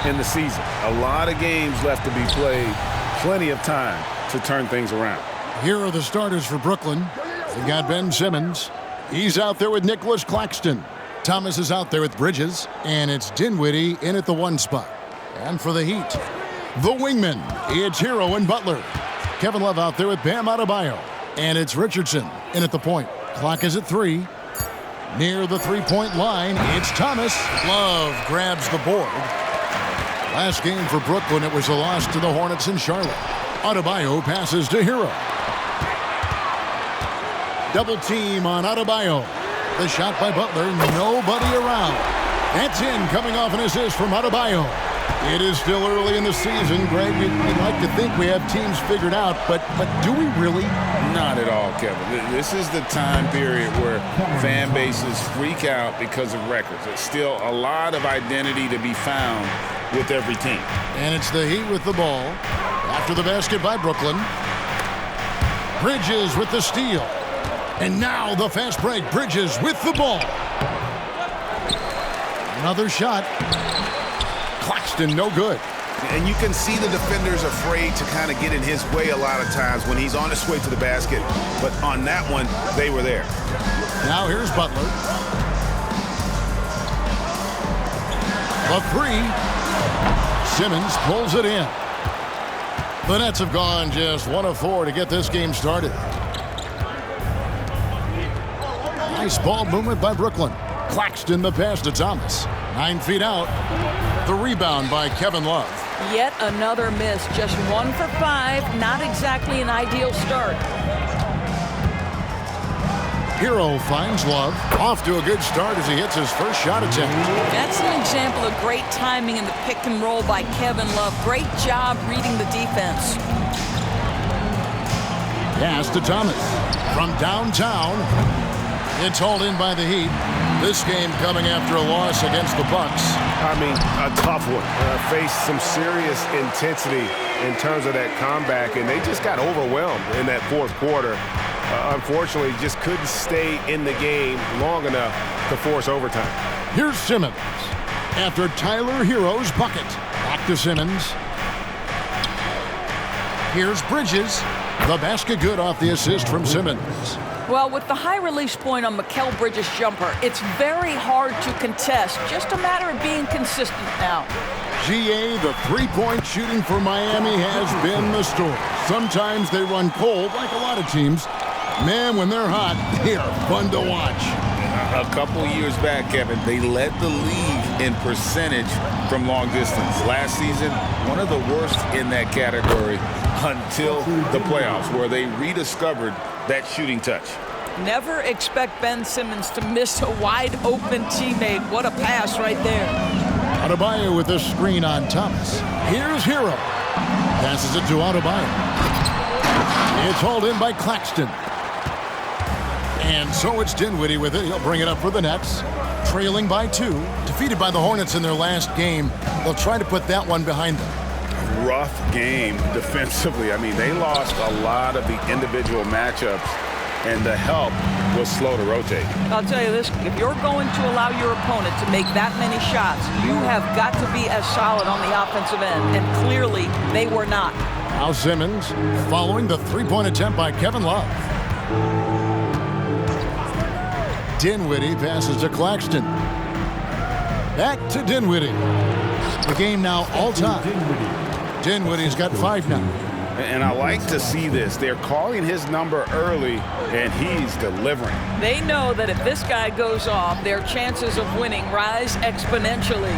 in the season. A lot of games left to be played. Plenty of time to turn things around. Here are the starters for Brooklyn. We've got Ben Simmons. He's out there with Nicholas Claxton. Thomas is out there with Bridges. And it's Dinwiddie in at the 1 spot. And for the Heat, the wingman, it's Hero and Butler. Kevin Love out there with Bam Adebayo. And it's Richardson in at the point. Clock is at 3. Near the three-point line, it's Thomas. Love grabs the board. Last game for Brooklyn, it was a loss to the Hornets in Charlotte. Adebayo passes to Hero. Double team on Adebayo. The shot by Butler, nobody around. That's in, coming off an assist from Adebayo. It is still early in the season, Greg. We'd like to think we have teams figured out, but do we really? Not at all, Kevin. This is the time period where fan bases freak out because of records. There's still a lot of identity to be found with every team. And it's the Heat with the ball. After the basket by Brooklyn. Bridges with the steal. And now the fast break. Bridges with the ball. Another shot. Claxton, no good. And you can see the defenders afraid to kind of get in his way a lot of times when he's on his way to the basket. But on that one, they were there. Now here's Butler. The 3. Simmons pulls it in. The Nets have gone just 1 of 4 to get this game started. Nice ball movement by Brooklyn. Claxton the pass to Thomas. 9 feet out. The rebound by Kevin Love. Yet another miss. Just 1 for 5. Not exactly an ideal start. Hero finds Love. Off to a good start as he hits his first shot attempt. That's an example of great timing in the pick and roll by Kevin Love. Great job reading the defense. Pass to Thomas. From downtown. It's hauled in by the Heat. This game coming after a loss against the Bucks. I mean, a tough one. Faced some serious intensity in terms of that comeback, and they just got overwhelmed in that fourth quarter. Unfortunately, just couldn't stay in the game long enough to force overtime. Here's Simmons. After Tyler Hero's bucket. Back to Simmons. Here's Bridges. The basket good off the assist from Simmons. Well, with the high release point on Mikal Bridges' jumper, it's very hard to contest. Just a matter of being consistent now. GA, the three-point shooting for Miami has been the story. Sometimes they run cold, like a lot of teams. Man, when they're hot, they are fun to watch. A couple years back, Kevin, they led the league in percentage from long distance. Last season, one of the worst in that category until the playoffs, where they rediscovered that shooting touch. Never expect Ben Simmons to miss a wide-open teammate. What a pass right there. Adebayo with a screen on Thomas. Here's Hero. Passes it to Adebayo. It's hauled in by Claxton. And so it's Dinwiddie with it. He'll bring it up for the Nets. Trailing by 2. Defeated by the Hornets in their last game. They'll try to put that one behind them. Rough game defensively. I mean, they lost a lot of the individual matchups, and the help was slow to rotate. I'll tell you this, if you're going to allow your opponent to make that many shots, you have got to be as solid on the offensive end, and clearly they were not. Now Simmons following the three-point attempt by Kevin Love. Dinwiddie passes to Claxton. Back to Dinwiddie. The game now all-time. Dinwiddie's got 5 now. And I like to see this. They're calling his number early, and he's delivering. They know that if this guy goes off, their chances of winning rise exponentially.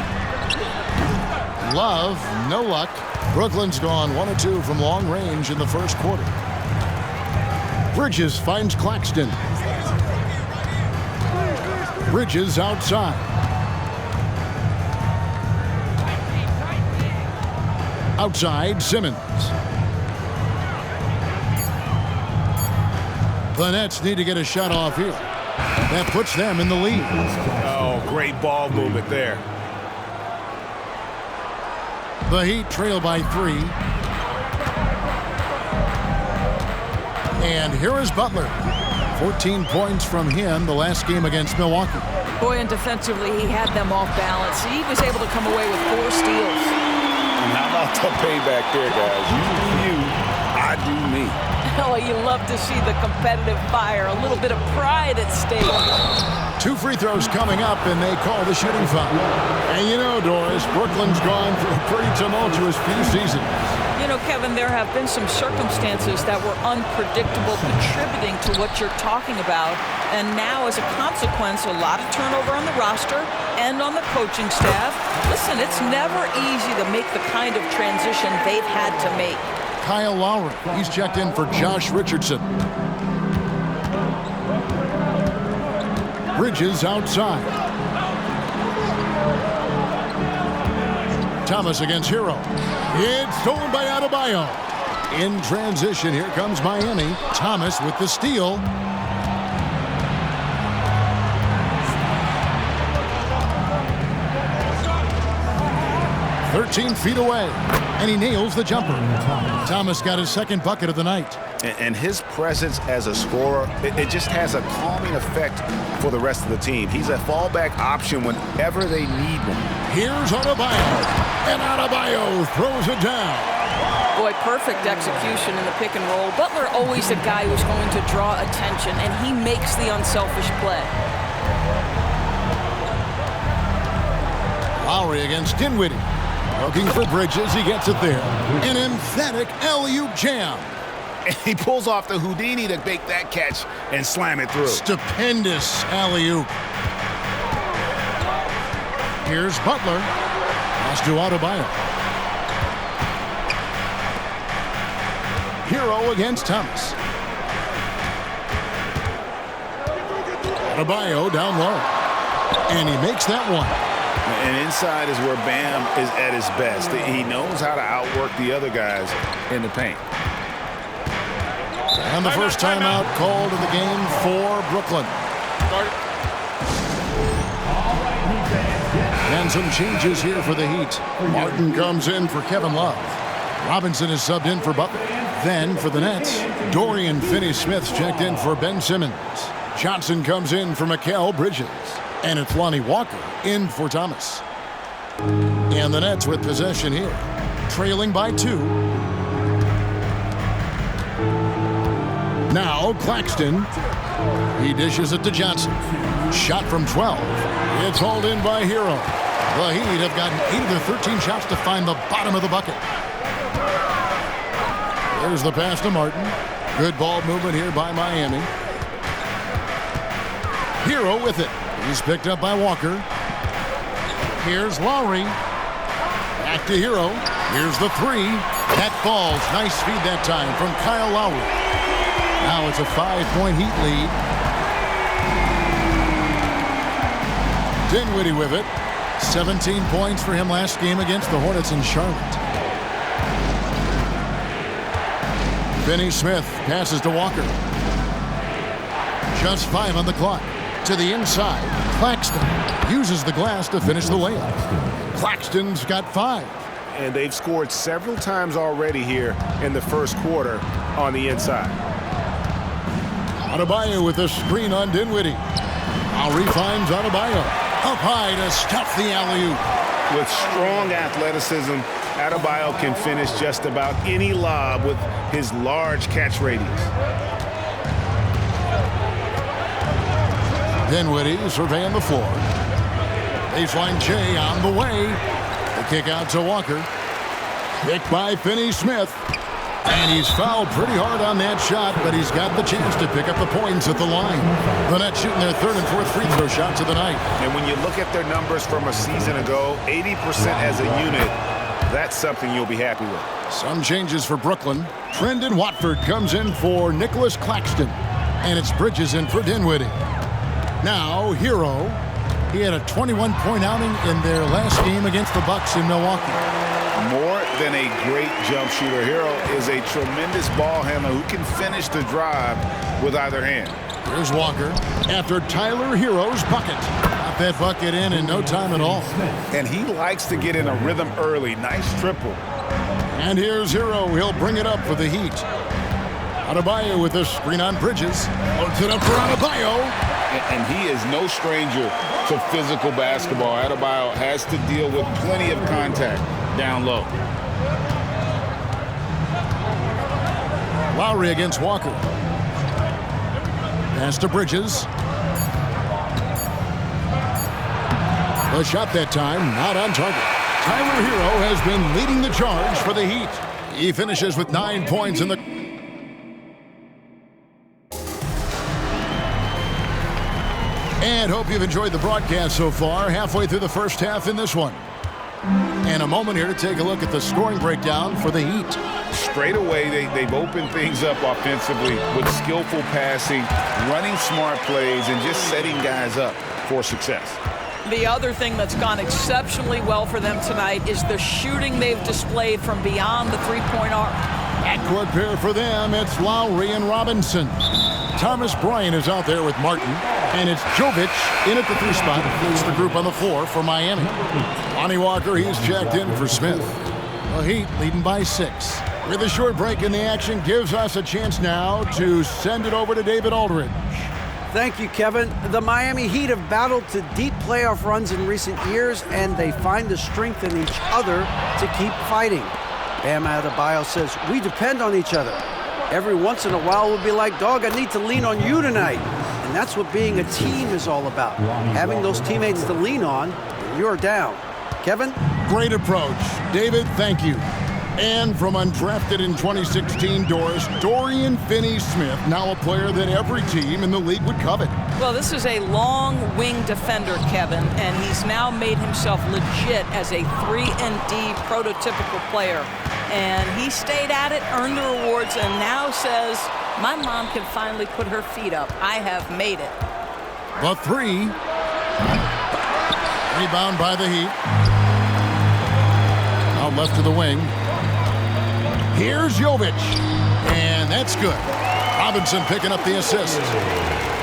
Love, no luck. Brooklyn's gone 1 of 2 from long range in the first quarter. Bridges finds Claxton. Bridges outside. Outside, Simmons. The Nets need to get a shot off here. That puts them in the lead. Oh, great ball movement there. The Heat trail by 3. And here is Butler. 14 points from him the last game against Milwaukee. Boy, and defensively, he had them off balance. He was able to come away with 4 steals. the payback there, guys. You, I do me. Oh, you love to see the competitive fire, a little bit of pride at stake. 2 free throws coming up, and they call the shooting foul. And you know, Doris, Brooklyn's gone through a pretty tumultuous few seasons. You know, Kevin, there have been some circumstances that were unpredictable contributing to what you're talking about. And now, as a consequence, a lot of turnover on the roster and on the coaching staff. Listen, it's never easy to make the kind of transition they've had to make. Kyle Lowry, he's checked in for Josh Richardson. Bridges outside. Thomas against Hero. It's stolen by Adebayo. In transition, here comes Miami. Thomas with the steal. "13 feet away, and he nails the jumper." Thomas got his second bucket of the night. And his presence as a scorer, it just has a calming effect for the rest of the team. He's a fallback option whenever they need one. Here's Adebayo, and Adebayo throws it down. Boy, perfect execution in the pick and roll. Butler always a guy who's going to draw attention, and he makes the unselfish play. Lowry against Dinwiddie. Looking for Bridges, he gets it there. An emphatic alley-oop jam. And he pulls off the Houdini to make that catch and slam it through. Stupendous alley-oop. Here's Butler. Pass to Adebayo. Hero against Thomas. Adebayo down low. And he makes that one. And inside is where Bam is at his best. He knows how to outwork the other guys in the paint. And the first timeout called in the game for Brooklyn. And some changes here for the Heat. Martin comes in for Kevin Love. Robinson is subbed in for Butler. Then for the Nets, Dorian Finney-Smith's checked in for Ben Simmons. Johnson comes in for Mikal Bridges. And it's Lonnie Walker in for Thomas. And the Nets with possession here, trailing by 2. Now Claxton. He dishes it to Johnson. Shot from 12. It's hauled in by Hero. The Heat have gotten 8 of their 13 shots to find the bottom of the bucket. There's the pass to Martin. Good ball movement here by Miami. Hero with it. He's picked up by Walker. Here's Lowry. Back to Hero. Here's the 3. That falls. Nice speed that time from Kyle Lowry. Now it's a 5-point Heat lead. Dinwiddie with it. 17 points for him last game against the Hornets in Charlotte. Finney-Smith passes to Walker. Just 5 on the clock. To the inside. Claxton uses the glass to finish the layup. Claxton's got 5. And they've scored several times already here in the first quarter on the inside. Adebayo with a screen on Dinwiddie. Lowry finds Adebayo. Up high to stuff the alley-oop. With strong athleticism, Adebayo can finish just about any lob with his large catch radius. Dinwiddie surveying the floor. Baseline J on the way. The kick out to Walker. Picked by Finney-Smith. And he's fouled pretty hard on that shot, but he's got the chance to pick up the points at the line. The Nets shooting their 3rd and 4th free throw shots of the night. And when you look at their numbers from a season ago, 80% as a unit, that's something you'll be happy with. Some changes for Brooklyn. Trendon Watford comes in for Nicholas Claxton. And it's Bridges in for Dinwiddie. Now, Hero. He had a 21-point outing in their last game against the Bucks in Milwaukee. More than a great jump shooter, Hero is a tremendous ball handler who can finish the drive with either hand. Here's Walker after Tyler Hero's bucket. Got that bucket in no time at all. And he likes to get in a rhythm early. Nice triple. And here's Hero. He'll bring it up for the Heat. Adebayo with a screen on Bridges. Loads it up for Adebayo. And he is no stranger to physical basketball. Adebayo has to deal with plenty of contact down low. Lowry against Walker. Pass to Bridges. The shot that time, not on target. Tyler Hero has been leading the charge for the Heat. He finishes with 9 points in the... And hope you've enjoyed the broadcast so far. Halfway through the first half in this one. And a moment here to take a look at the scoring breakdown for the Heat. Straight away, they've opened things up offensively with skillful passing, running smart plays, and just setting guys up for success. The other thing that's gone exceptionally well for them tonight is the shooting they've displayed from beyond the three-point arc. Backcourt pair for them, it's Lowry and Robinson. Thomas Bryant is out there with Martin, and it's Jovic in at the 3 spot. It's the group on the floor for Miami. Lonnie Walker, he's checked in for Smith. The Heat leading by 6. With a short break in the action, gives us a chance now to send it over to David Aldridge. Thank you, Kevin. The Miami Heat have battled to deep playoff runs in recent years, and they find the strength in each other to keep fighting. Bam Adebayo says, we depend on each other. Every once in a while, we'll be like, dog, I need to lean on you tonight. And that's what being a team is all about. Having those teammates to lean on when you're down. Kevin? Great approach. David, thank you. And from undrafted in 2016 Doris, Dorian Finney-Smith, now a player that every team in the league would covet. Well, this is a long wing defender, Kevin, and he's now made himself legit as a 3-and-D prototypical player. And he stayed at it, earned the rewards, and now says, my mom can finally put her feet up. I have made it. The 3. Rebound by the Heat. Out left to the wing. Here's Jovic. And that's good. Robinson picking up the assist.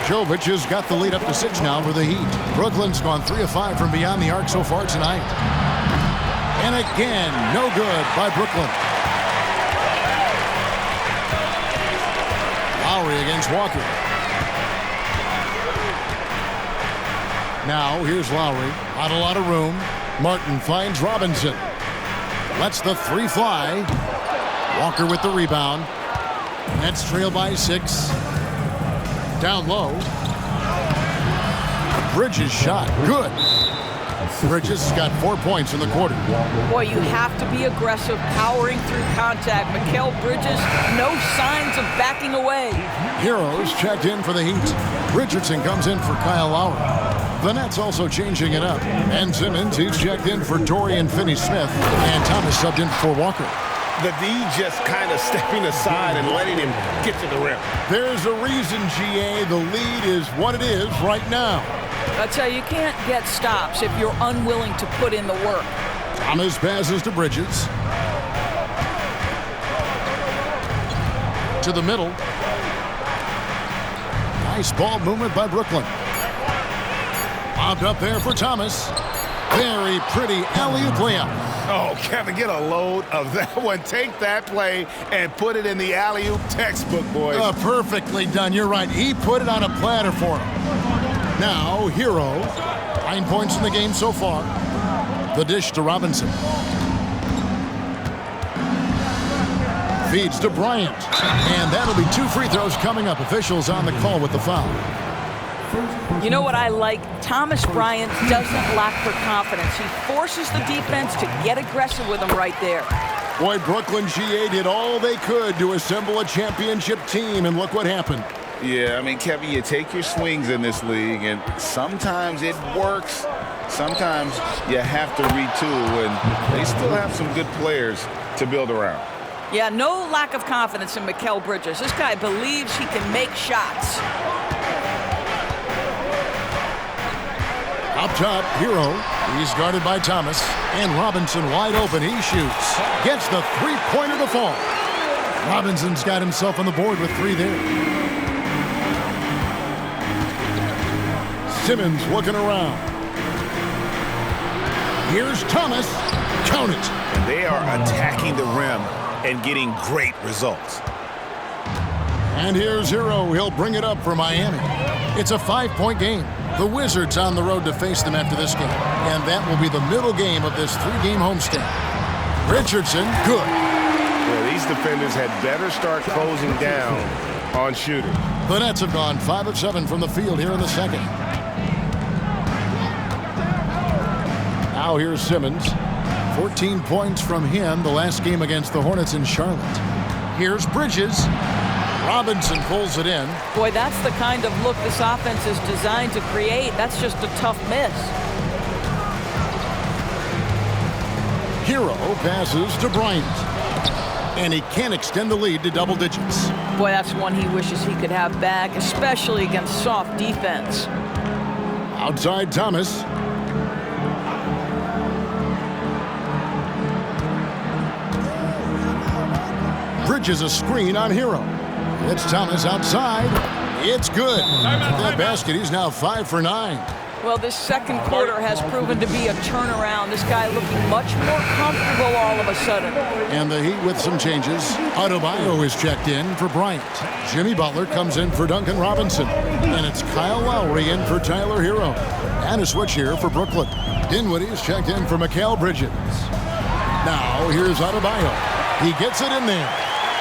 Jovic has got the lead up to 6 now for the Heat. Brooklyn's gone 3 of 5 from beyond the arc so far tonight. And again, no good by Brooklyn. Lowry against Walker. Now, here's Lowry. Not a lot of room. Martin finds Robinson. Lets the 3 fly. Walker with the rebound. Nets trail by 6. Down low. Bridges shot. Good. Bridges got 4 points in the quarter. Boy, you have to be aggressive, powering through contact. Mikal Bridges, no signs of backing away. Heroes checked in for the Heat. Richardson comes in for Kyle Lowry. The Nets also changing it up. Ben Simmons, he's checked in for Dorian Finney-Smith. And Thomas subbed in for Walker. The D just kind of stepping aside and letting him get to the rim. There's a reason, GA, the lead is what it is right now. I tell you, you can't get stops if you're unwilling to put in the work. Thomas passes to Bridges. To the middle. Nice ball movement by Brooklyn. Popped up there for Thomas. Very pretty alley-oop layup. Oh, Kevin, get a load of that one. Take that play and put it in the alley-oop textbook, boys. Perfectly done. You're right. He put it on a platter for him. Now, Hero. 9 points in the game so far. The dish to Robinson. Feeds to Bryant. And that'll be 2 free throws coming up. Officials on the call with the foul. You know what I like? Thomas Bryant doesn't lack for confidence. He forces the defense to get aggressive with him right there. Boy, Brooklyn GA did all they could to assemble a championship team, and look what happened. Yeah, I mean, Kevin, you take your swings in this league, and sometimes it works. Sometimes you have to retool, and they still have some good players to build around. Yeah, no lack of confidence in Mikal Bridges. This guy believes he can make shots. Up top, Hero. He's guarded by Thomas. And Robinson wide open. He shoots. Gets the three-pointer to fall. Robinson's got himself on the board with 3 there. Simmons looking around. Here's Thomas. Count it. And they are attacking the rim and getting great results. And here's Hero. He'll bring it up for Miami. It's a 5-point game. The Wizards on the road to face them after this game. And that will be the middle game of this 3-game homestand. Richardson, good. Yeah, these defenders had better start closing down on shooters. The Nets have gone 5 of 7 from the field here in the second. Now here's Simmons. 14 points from him the last game against the Hornets in Charlotte. Here's Bridges. Robinson pulls it in. Boy, that's the kind of look this offense is designed to create. That's just a tough miss. Hero passes to Bryant. And he can't extend the lead to double digits. Boy, that's one he wishes he could have back, especially against soft defense. Outside Thomas. Bridges a screen on Hero. It's Thomas outside. It's good. At that basket, he's now 5 for 9. Well, this second quarter has proven to be a turnaround. This guy looking much more comfortable all of a sudden. And the Heat with some changes. Adebayo is checked in for Bryant. Jimmy Butler comes in for Duncan Robinson. And it's Kyle Lowry in for Tyler Hero. And a switch here for Brooklyn. Dinwiddie is checked in for Mikal Bridges. Now here's Adebayo. He gets it in there.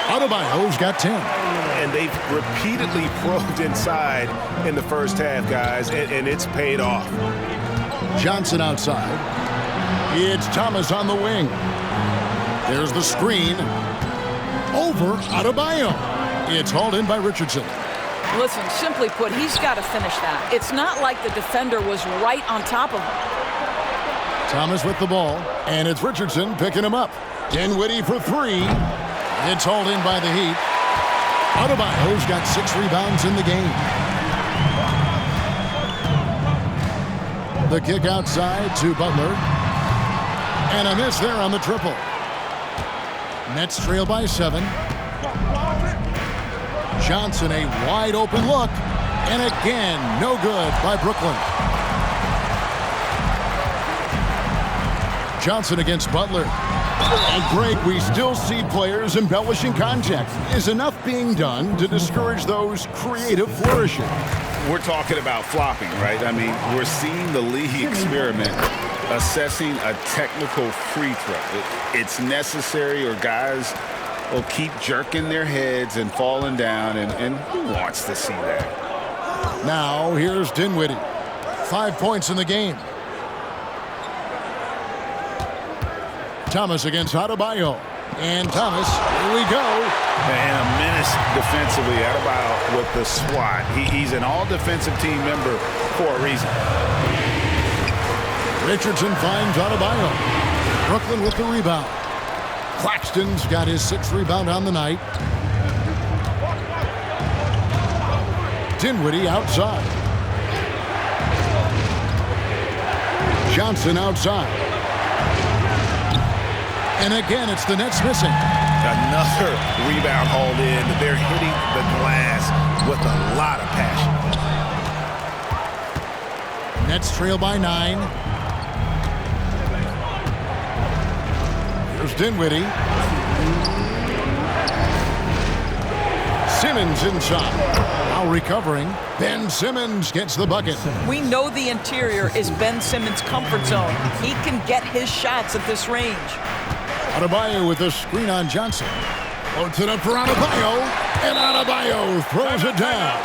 Adebayo's got 10. And they've repeatedly probed inside in the first half, guys, and it's paid off. Johnson outside. It's Thomas on the wing. There's the screen. Over Adebayo. It's hauled in by Richardson. Listen, simply put, he's got to finish that. It's not like the defender was right on top of him. Thomas with the ball, and it's Richardson picking him up. Dinwiddie for 3. It's hauled in by the Heat. Adebayo's got 6 rebounds in the game. The kick outside to Butler. And a miss there on the triple. Nets trail by 7. Johnson, a wide open look. And again, no good by Brooklyn. Johnson against Butler. And Greg, we still see players embellishing contact. Is enough being done to discourage those creative flourishing? We're talking about flopping, right? I mean, we're seeing the league experiment assessing a technical free throw. It's necessary, or guys will keep jerking their heads and falling down, and who wants to see that? Now here's Dinwiddie. 5 points in the game. Thomas against Adebayo. And Thomas, here we go. And a menace defensively. Adebayo with the swat. He's an all-defensive team member for a reason. Richardson finds Adebayo. Brooklyn with the rebound. Claxton's got his 6th rebound on the night. Dinwiddie outside. Johnson outside. And again, it's the Nets missing. Another rebound hauled in. They're hitting the glass with a lot of passion. Nets trail by 9. Here's Dinwiddie. Simmons inside. Now recovering. Ben Simmons gets the bucket. We know the interior is Ben Simmons' comfort zone. He can get his shots at this range. Adebayo with the screen on Johnson. Floats it up for Adebayo. And Adebayo throws it down.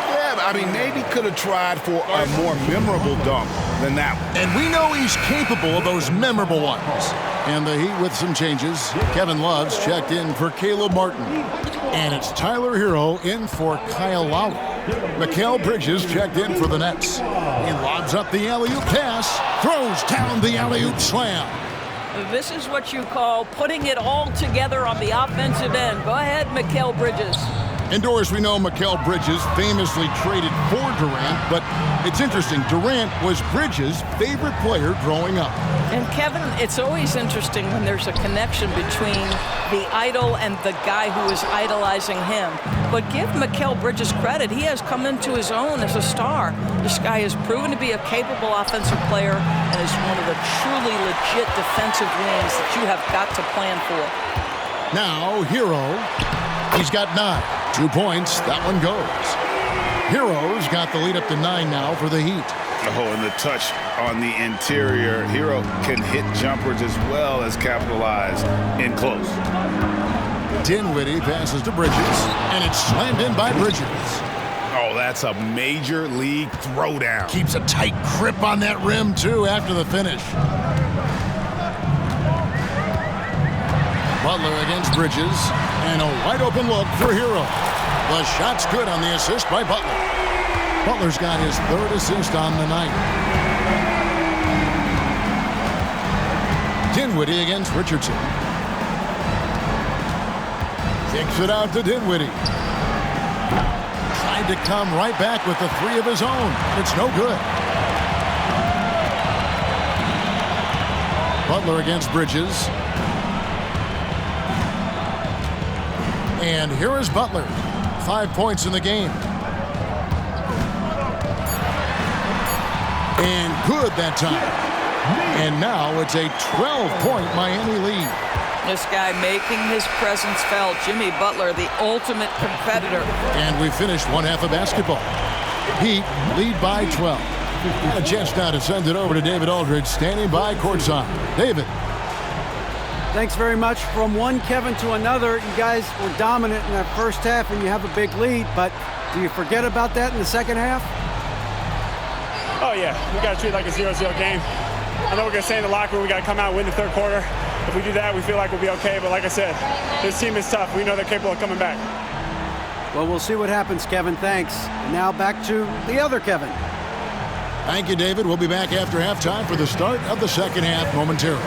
Yeah, I mean, maybe could have tried for a more memorable dunk than that one. And we know he's capable of those memorable ones. And the Heat with some changes. Kevin Love's checked in for Caleb Martin. And it's Tyler Hero in for Kyle Lowry. Mikal Bridges checked in for the Nets. He lobs up the alley-oop pass. Throws down the alley-oop slam. This is what you call putting it all together on the offensive end. Go ahead, Mikal Bridges. And Doris, we know Mikal Bridges famously traded for Durant, but it's interesting. Durant was Bridges' favorite player growing up. And Kevin, it's always interesting when there's a connection between the idol and the guy who is idolizing him. But give Mikal Bridges credit. He has come into his own as a star. This guy has proven to be a capable offensive player and is one of the truly legit defensive wings that you have got to plan for. Now, Hero, he's got 9. 2 points, that one goes. Hero's got the lead up to 9 now for the Heat. Oh, and the touch on the interior. Hero can hit jumpers as well as capitalize in close. Dinwiddie passes to Bridges, and it's slammed in by Bridges. Oh, that's a major league throwdown. Keeps a tight grip on that rim, too, after the finish. Butler against Bridges, and a wide-open look for Hero. The shot's good on the assist by Butler. Butler's got his third assist on the night. Dinwiddie against Richardson. Kicks it out to Dinwiddie. Tried to come right back with the three of his own. It's no good. Butler against Bridges. And here is Butler. 5 points in the game. And good that time. And now it's a 12-point Miami lead. This guy making his presence felt. Jimmy Butler, the ultimate competitor. And we finished one half of basketball. Heat lead by 12. A chance now to send it over to David Aldridge, standing by courtside. David. Thanks very much. From one Kevin to another, you guys were dominant in that first half and you have a big lead, but do you forget about that in the second half? Oh yeah, we got to treat it like a 0-0 game. I know we're going to stay in the locker room, we got to come out and win the third quarter. If we do that, we feel like we'll be okay, but like I said, this team is tough. We know they're capable of coming back. Well, we'll see what happens, Kevin. Thanks. Now back to the other Kevin. Thank you, David. We'll be back after halftime for the start of the second half momentarily.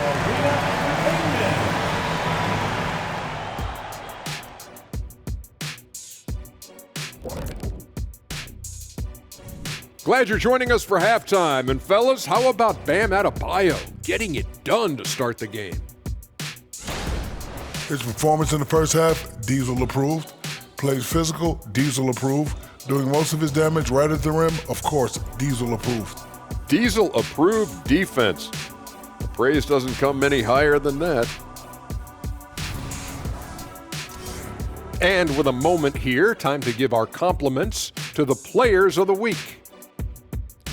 Glad you're joining us for halftime. And fellas, how about Bam Adebayo getting it done to start the game? His performance in the first half, Diesel approved. Plays physical, Diesel approved. Doing most of his damage right at the rim, of course, Diesel approved. Diesel approved defense. The praise doesn't come any higher than that. And with a moment here, time to give our compliments to the players of the week.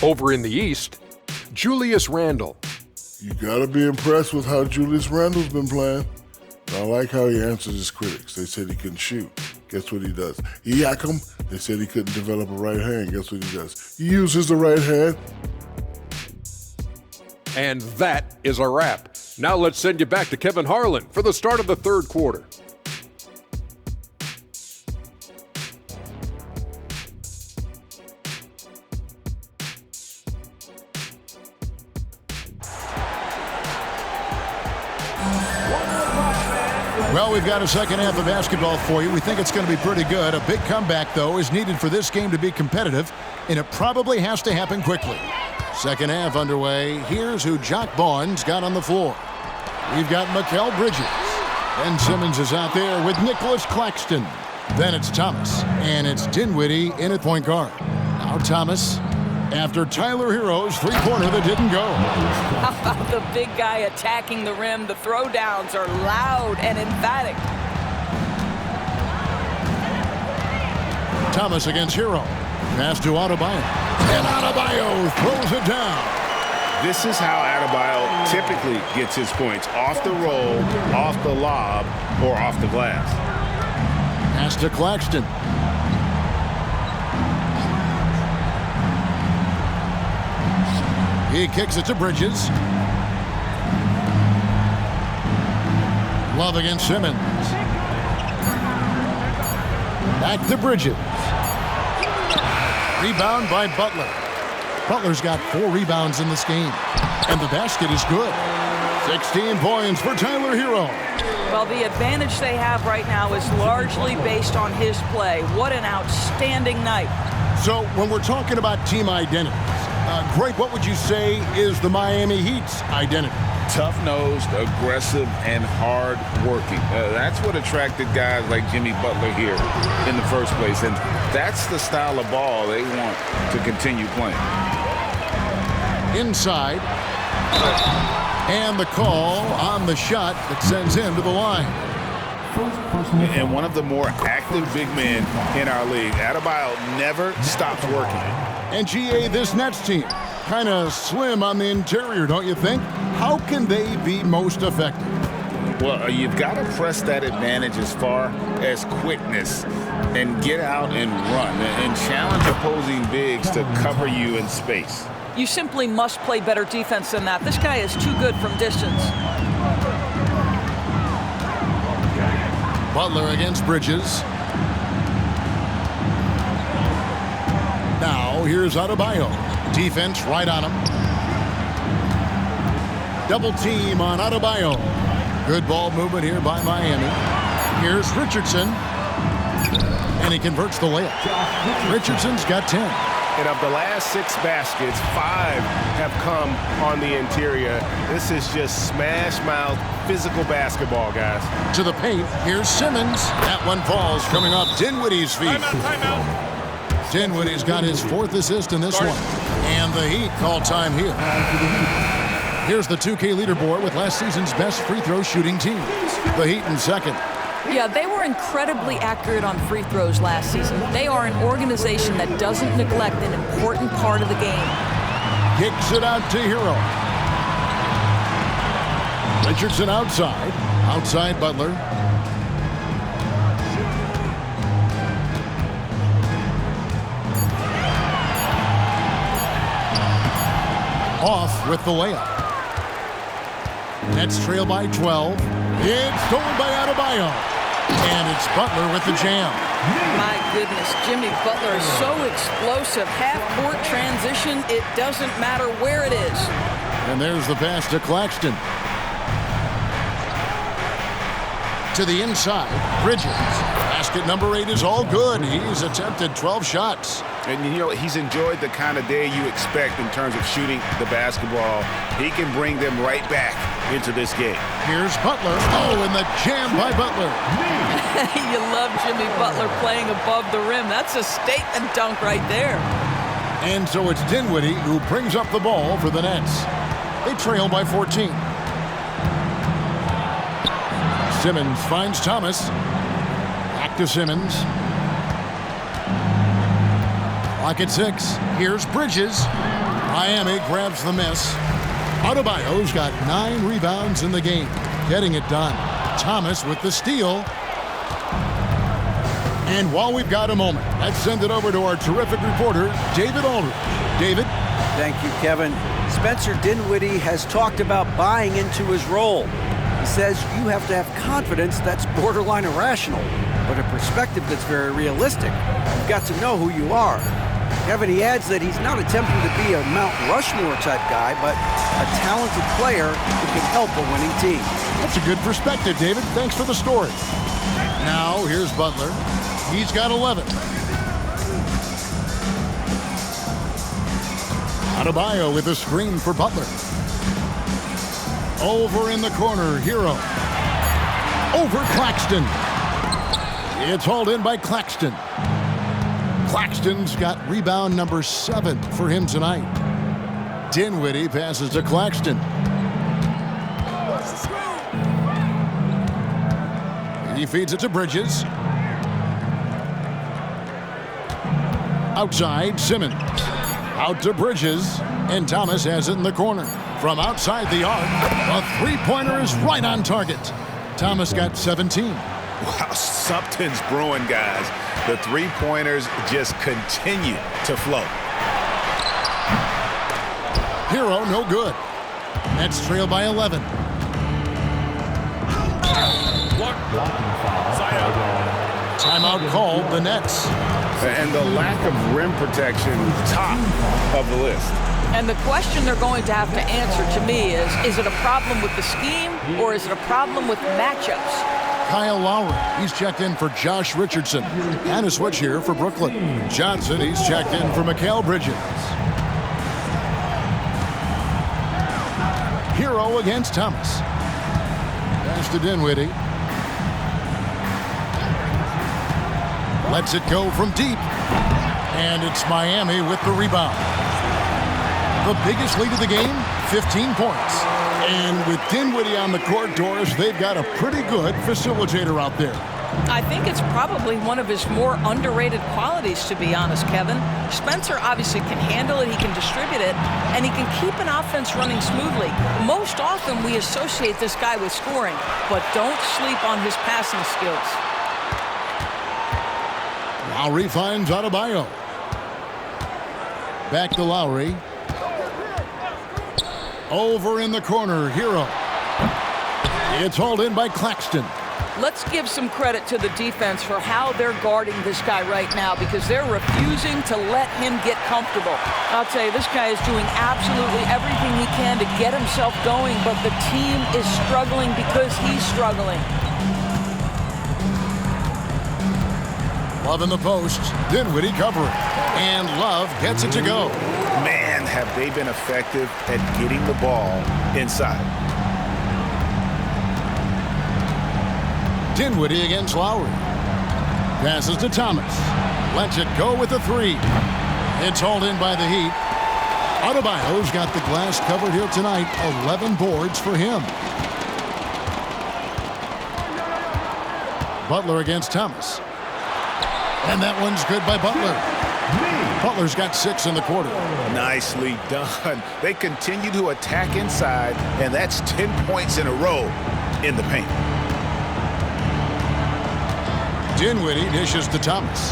Over in the East, Julius Randle. You gotta be impressed with how Julius Randle's been playing. I like how he answers his critics. They said he couldn't shoot. Guess what he does? Yakum. They said he couldn't develop a right hand. Guess what he does? He uses the right hand. And that is a wrap. Now let's send you back to Kevin Harlan for the start of the third quarter. Well, we've got a second half of basketball for you. We think it's going to be pretty good. A big comeback, though, is needed for this game to be competitive, and it probably has to happen quickly. Second half underway. Here's who Jock Vaughn's got on the floor. We've got Mikal Bridges. Ben Simmons is out there with Nicholas Claxton. Then it's Thomas, and it's Dinwiddie in at point guard. Now Thomas, after Tyler Hero's three-pointer that didn't go. How about the big guy attacking the rim? The throwdowns are loud and emphatic. Thomas against Hero. Pass to Adebayo. And Adebayo throws it down. This is how Adebayo typically gets his points. Off the roll, off the lob, or off the glass. Pass to Claxton. He kicks it to Bridges. Love against Simmons. Back to Bridges. Rebound by Butler. Butler's got 4 rebounds in this game. And the basket is good. 16 points for Tyler Hero. Well, the advantage they have right now is largely based on his play. What an outstanding night. So when we're talking about team identities, Greg, what would you say is the Miami Heat's identity? Tough-nosed, aggressive, and hard-working. That's what attracted guys like Jimmy Butler here in the first place. And that's the style of ball they want to continue playing. Inside. And the call on the shot that sends him to the line. And one of the more active big men in our league. Adebayo never stops working. And GA, this Nets team kind of slim on the interior, don't you think? How can they be most effective? Well, you've got to press that advantage as far as quickness and get out and run and challenge opposing bigs to cover you in space. You simply must play better defense than that. This guy is too good from distance. Butler against Bridges. Now, here's Adebayo. Defense right on him. Double team on Adebayo. Good ball movement here by Miami. Here's Richardson. And he converts the layup. Richardson's got 10. And of the last 6 baskets, 5 have come on the interior. This is just smash mouth, physical basketball, guys. To the paint, here's Simmons. That one falls coming off Dinwiddie's feet. Timeout. Dinwiddie's got his 4th assist in this one. And the Heat call time here. Here's the 2K leaderboard with last season's best free throw shooting team. The Heat in second. Yeah, they were incredibly accurate on free throws last season. They are an organization that doesn't neglect an important part of the game. Kicks it out to Hero. Richardson outside. Outside Butler. Off with the layup. Nets trail by 12. It's stolen by Adebayo. And it's Butler with the jam. My goodness, Jimmy Butler is so explosive. Half-court transition, it doesn't matter where it is. And there's the pass to Claxton. To the inside, Bridges. Basket number 8 is all good. He's attempted 12 shots. And, you know, he's enjoyed the kind of day you expect in terms of shooting the basketball. He can bring them right back into this game. Here's Butler. Oh, and the jam by Butler. You love Jimmy Butler playing above the rim. That's a statement dunk right there. And so it's Dinwiddie who brings up the ball for the Nets. They trail by 14. Simmons finds Thomas. Back to Simmons. Clock at 6. Here's Bridges. Miami grabs the miss. Adebayo's got 9 rebounds in the game. Getting it done. Thomas with the steal. And while we've got a moment, let's send it over to our terrific reporter, David Aldridge. David? Thank you, Kevin. Spencer Dinwiddie has talked about buying into his role. He says you have to have confidence that's borderline irrational, but a perspective that's very realistic. You've got to know who you are. Kevin, he adds that he's not attempting to be a Mount Rushmore type guy, but a talented player who can help a winning team. That's a good perspective, David. Thanks for the story. Now, here's Butler. He's got 11. Adebayo with a screen for Butler. Over in the corner, Hero. Over Claxton. It's hauled in by Claxton. Claxton's got rebound number 7 for him tonight. Dinwiddie passes to Claxton. He feeds it to Bridges. Outside, Simmons. Out to Bridges. And Thomas has it in the corner. From outside the arc, a three-pointer is right on target. Thomas got 17. Wow, something's brewing, guys. The three-pointers just continue to flow. Hero, no good. Nets trail by 11. Timeout called, the Nets. And the lack of rim protection, top of the list. And the question they're going to have to answer to me is it a problem with the scheme or is it a problem with matchups? Kyle Lowry, he's checked in for Josh Richardson. And a switch here for Brooklyn. Johnson, he's checked in for Mikal Bridges. Hero against Thomas. Pass to Dinwiddie. Lets it go from deep. And it's Miami with the rebound. The biggest lead of the game, 15 points. And with Dinwiddie on the court, Doris, they've got a pretty good facilitator out there. I think it's probably one of his more underrated qualities, to be honest, Kevin. Spencer obviously can handle it, he can distribute it, and he can keep an offense running smoothly. Most often we associate this guy with scoring, but don't sleep on his passing skills. Lowry finds Adebayo. Back to Lowry. Over in the corner, Hero. It's hauled in by Claxton. Let's give some credit to the defense for how they're guarding this guy right now, because they're refusing to let him get comfortable. I'll tell you, this guy is doing absolutely everything he can to get himself going, but the team is struggling because he's struggling. Love in the post. Dinwiddie covering. And Love gets it to go. Man, have they been effective at getting the ball inside. Dinwiddie against Lowry. Passes to Thomas. Lets it go with the three. It's hauled in by the Heat. Adebayo's got the glass covered here tonight. 11 boards for him. Butler against Thomas. And that one's good by Butler. Butler's got 6 in the quarter. Nicely done. They continue to attack inside, and that's 10 points in a row in the paint. Dinwiddie dishes to Thomas.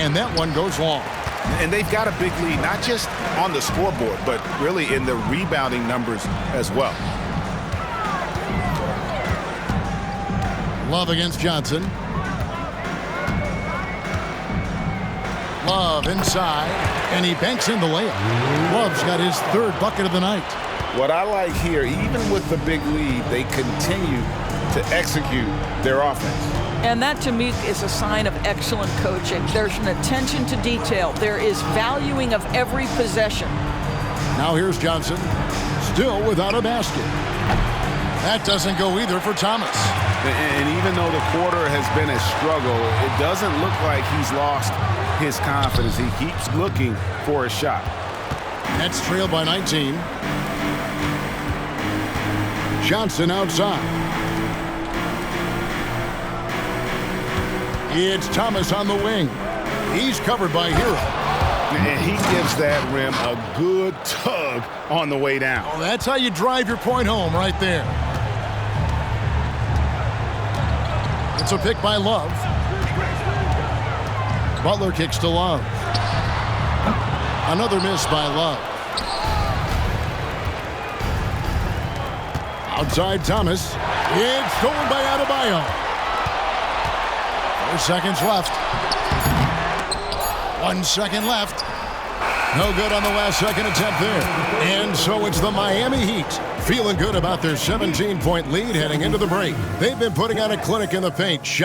And that one goes long. And they've got a big lead, not just on the scoreboard, but really in the rebounding numbers as well. Love against Johnson. Love inside, and he banks in the layup. Love's got his 3rd bucket of the night. What I like here, even with the big lead, they continue to execute their offense. And that, to me, is a sign of excellent coaching. There's an attention to detail. There is valuing of every possession. Now here's Johnson, still without a basket. That doesn't go either for Thomas. And even though the quarter has been a struggle, it doesn't look like he's lost his confidence. He keeps looking for a shot. Nets trail by 19. Johnson outside. It's Thomas on the wing. He's covered by Hero. And he gives that rim a good tug on the way down. Oh, that's how you drive your point home right there. It's a pick by Love. Butler kicks to Love. Another miss by Love. Outside Thomas. It's stolen by Adebayo. 4 seconds left. 1 second left. No good on the last second attempt there. And so it's the Miami Heat feeling good about their 17-point lead heading into the break. They've been putting on a clinic in the paint.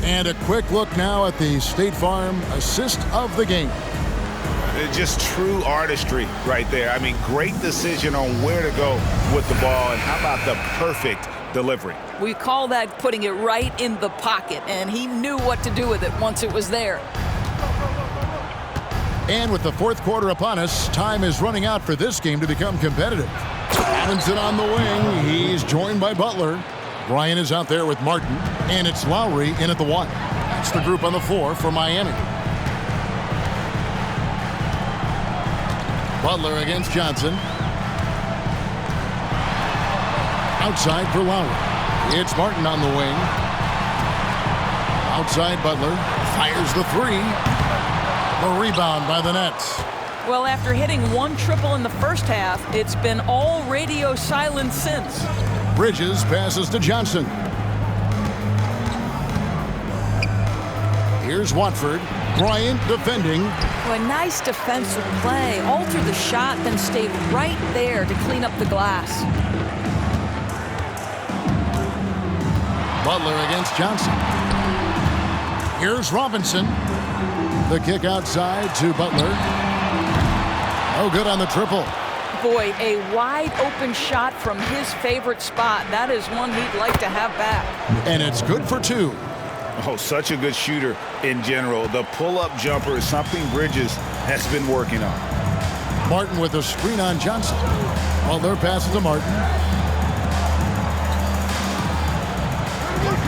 And a quick look now at the State Farm assist of the game. Just true artistry right there. I mean, great decision on where to go with the ball, and how about the perfect delivery? We call that putting it right in the pocket, and he knew what to do with it once it was there. And with the 4th quarter upon us, time is running out for this game to become competitive. Robinson on the wing. He's joined by Butler. Bryant is out there with Martin, and it's Lowry in at the 1. That's the group on the floor for Miami. Butler against Johnson. Outside for Lowry. It's Martin on the wing. Outside Butler. Fires the 3. The rebound by the Nets. Well, after hitting 1 triple in the first half, it's been all radio silence since. Bridges passes to Johnson. Here's Watford. Bryant defending. A nice defensive play. Altered the shot, then stayed right there to clean up the glass. Butler against Johnson. Here's Robinson. The kick outside to Butler. No good on the triple. Boy, a wide open shot from his favorite spot. That is one he'd like to have back. And it's good for 2. Oh, such a good shooter in general. The pull-up jumper is something Bridges has been working on. Martin with a screen on Johnson. Butler passes to Martin.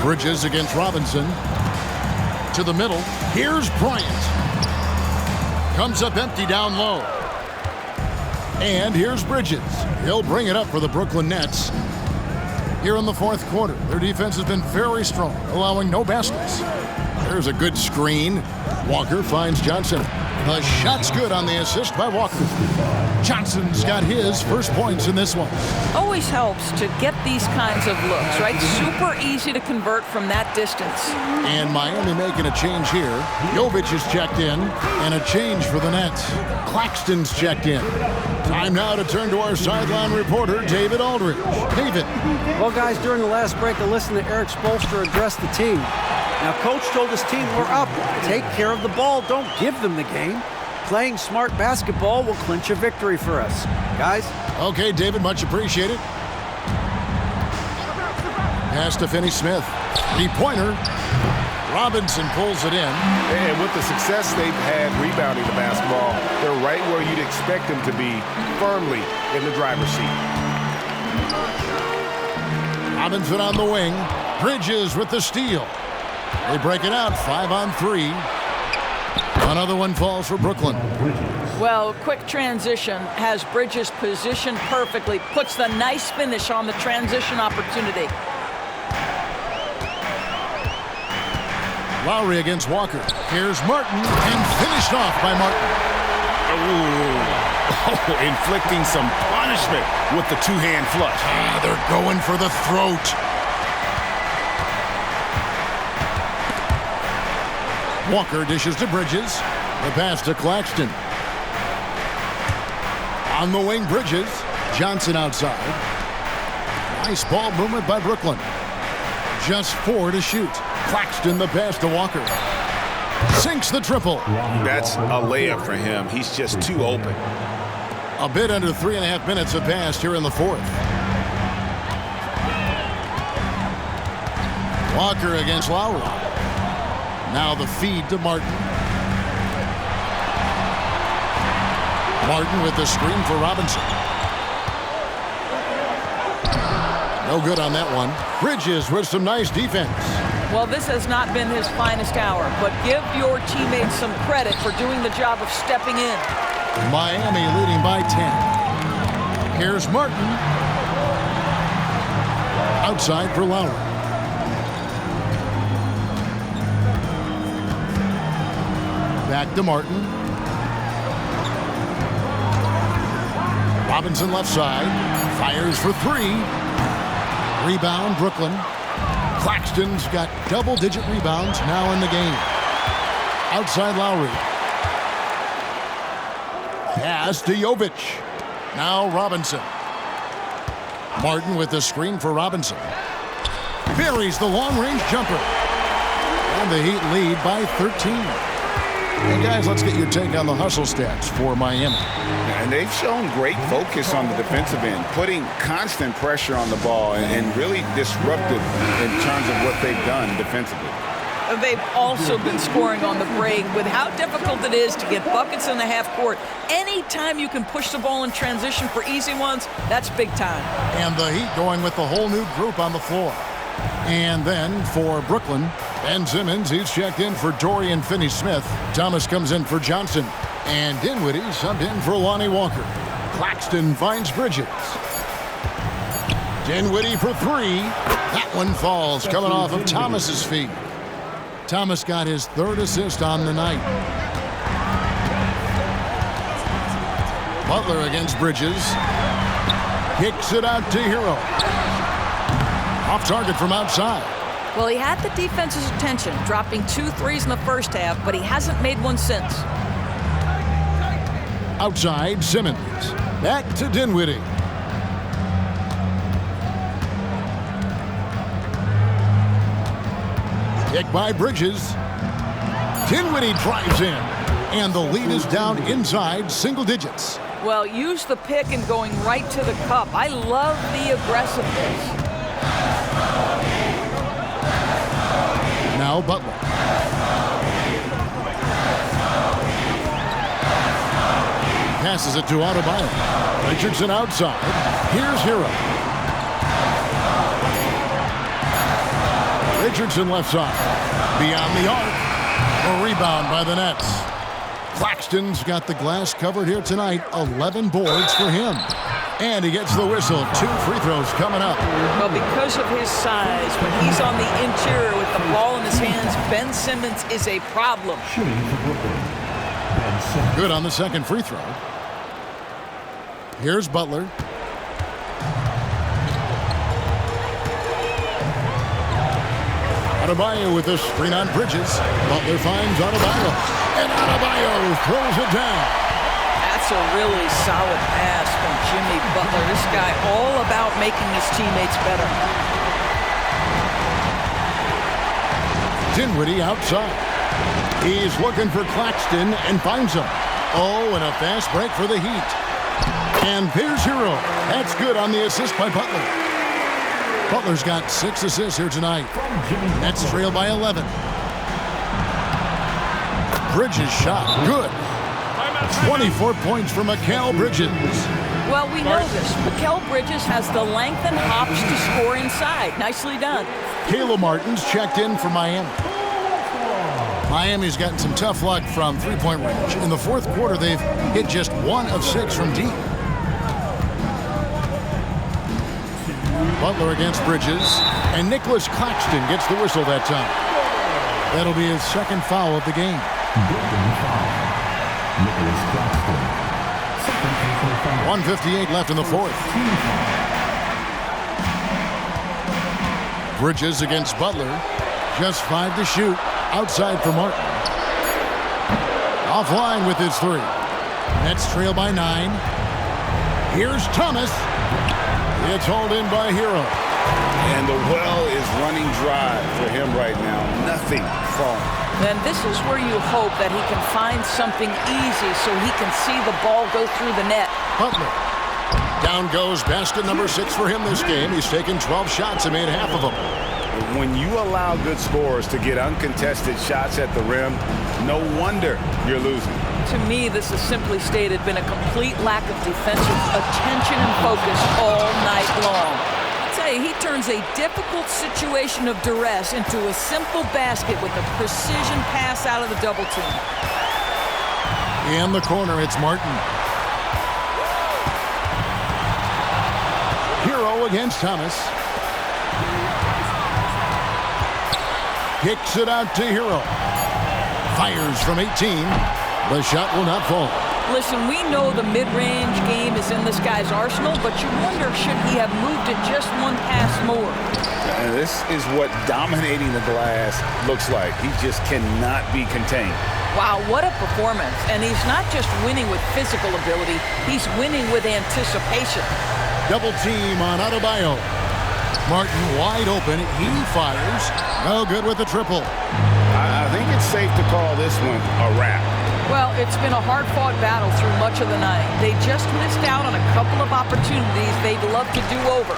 Bridges against Robinson. To the middle. Here's Bryant. Comes up empty down low. And here's Bridges. He'll bring it up for the Brooklyn Nets. Here in the fourth quarter, their defense has been very strong, allowing no baskets. There's a good screen. Walker finds Johnson. The shot's good on the assist by Walker. Johnson's got his first points in this one. Always helps to get these kinds of looks, right? Super easy to convert from that distance. And Miami making a change here. Jovic is checked in, and a change for the Nets. Claxton's checked in. Time now to turn to our sideline reporter, David Aldridge. David. Well, guys, during the last break, I listened to Eric Spoelstra address the team. Now, Coach told his team, we're up. Take care of the ball. Don't give them the game. Playing smart basketball will clinch a victory for us. Guys? Okay, David, much appreciated. Pass to Finney-Smith. Three-pointer. Robinson pulls it in. And with the success they've had rebounding the basketball, they're right where you'd expect them to be, firmly in the driver's seat. Robinson on the wing. Bridges with the steal. They break it out, 5 on 3. Another one falls for Brooklyn. Well, quick transition has Bridges positioned perfectly, puts the nice finish on the transition opportunity. Lowry against Walker. Here's Martin, and finished off by Martin. Oh, inflicting some punishment with the two-hand flush. They're going for the throat. Walker dishes to Bridges. The pass to Claxton. On the wing, Bridges. Johnson outside. Nice ball movement by Brooklyn. Just 4 to shoot. Claxton the pass to Walker. Sinks the triple. That's a layup for him. He's just too open. A bit under 3.5 minutes have passed here in the fourth. Walker against Lowry. Now the feed to Martin. Martin with the screen for Robinson. No good on that one. Bridges with some nice defense. Well, this has not been his finest hour, but give your teammates some credit for doing the job of stepping in. Miami leading by 10. Here's Martin. Outside for Lowry. Back to Martin. Robinson left side. Fires for 3. Rebound, Brooklyn. Claxton's got double-digit rebounds now in the game. Outside Lowry. Pass to Jovic. Now Robinson. Martin with the screen for Robinson. Buries the long-range jumper. And the Heat lead by 13. Hey guys, let's get your take on the hustle stats for Miami. And they've shown great focus on the defensive end, putting constant pressure on the ball and really disruptive in terms of what they've done defensively. They've also been scoring on the break with how difficult it is to get buckets in the half court. Anytime you can push the ball in transition for easy ones, that's big time. And the Heat going with the whole new group on the floor. And then for Brooklyn, Ben Simmons, he's checked in for Dorian Finney-Smith. Thomas comes in for Johnson. And Dinwiddie subbed in for Lonnie Walker. Claxton finds Bridges. Dinwiddie for 3. That one falls, coming off of Thomas's feet. Thomas got his 3rd assist on the night. Butler against Bridges. Kicks it out to Hero. Off target from outside. Well, he had the defense's attention, dropping 2 threes in the first half, but he hasn't made one since. Outside, Simmons. Back to Dinwiddie. Kick by Bridges. Dinwiddie drives in. And the lead is down inside single digits. Well, use the pick and going right to the cup. I love the aggressiveness. Now Butler. passes it to Adebayo. Richardson outside. Here's Hero. Richardson left side. Beyond the arc. A rebound by the Nets. Claxton's got the glass covered here tonight. 11 boards for him. And he gets the whistle. 2 free throws coming up. Well, because of his size, when he's on the interior with the ball in his hands, Ben Simmons is a problem. Good on the second free throw. Here's Butler. Adebayo with the screen on Bridges. Butler finds Adebayo. And Adebayo throws it down. That's a really solid pass from Jimmy Butler. This guy all about making his teammates better. Dinwiddie outside. He's looking for Claxton and finds him. Oh, and a fast break for the Heat. And there's Hero. That's good on the assist by Butler. Butler's got 6 assists here tonight. Nets trail by 11. Bridges shot. Good. 24 points for Mikal Bridges. Well, we know this. Mikal Bridges has the length and hops to score inside. Nicely done. Caleb Martin's checked in for Miami. Miami's gotten some tough luck from three-point range. In the fourth quarter, they've hit just 1 of 6 from deep. Butler against Bridges, and Nicholas Claxton gets the whistle that time. That'll be his second foul of the game. 1:58 left in the fourth. Bridges against Butler, just 5 to shoot. Outside for Martin. Offline with his 3. Nets trail by 9. Here's Thomas. It's hauled in by Hero. And the well is running dry for him right now. Nothing falling. Then this is where you hope that he can find something easy so he can see the ball go through the net. Butler. Down goes basket number 6 for him this game. He's taken 12 shots and made half of them. When you allow good scorers to get uncontested shots at the rim, no wonder you're losing. To me, this is simply stated been a complete lack of defensive attention and focus all night long. I'll tell you, he turns a difficult situation of duress into a simple basket with a precision pass out of the double team. In the corner, it's Martin. Hero against Thomas. Kicks it out to Hero. Fires from 18. The shot will not fall. Listen, we know the mid-range game is in this guy's arsenal, but you wonder, should he have moved it just 1 pass more? And this is what dominating the glass looks like. He just cannot be contained. Wow, what a performance. And he's not just winning with physical ability, he's winning with anticipation. Double team on Adebayo. Martin wide open. He fires. No good with the triple. I think it's safe to call this one a wrap. Well, it's been a hard-fought battle through much of the night. They just missed out on a couple of opportunities they'd love to do over.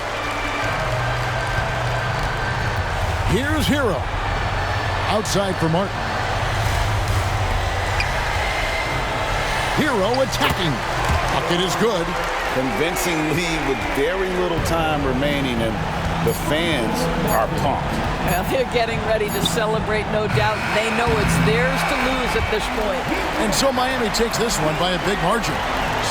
Here's Hero. Outside for Martin. Hero attacking. Bucket is good. Convincing lead with very little time remaining, and the fans are pumped. Well, they're getting ready to celebrate, no doubt. They know it's theirs to lose at this point. And so Miami takes this one by a big margin.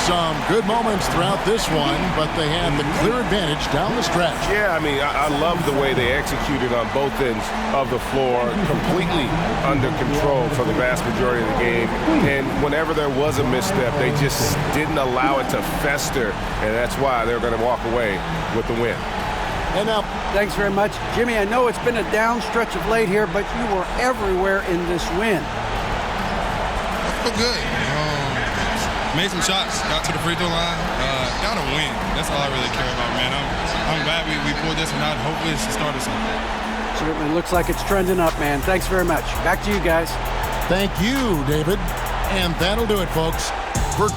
Some good moments throughout this one, but they have the clear advantage down the stretch. Yeah, I mean, I love the way they executed on both ends of the floor, completely under control for the vast majority of the game. And whenever there was a misstep, they just didn't allow it to fester, and that's why they're going to walk away with the win. And now, Thanks very much. Jimmy, I know it's been a down stretch of late here, but you were everywhere in this win. Feel good. Made some shots, got to the free throw line, got a win. That's all I really care about, man. I'm glad we pulled this one out. Hopefully it's the start of something. Certainly looks like it's trending up, man. Thanks very much. Back to you guys. thank you, David. And that'll do it, folks. For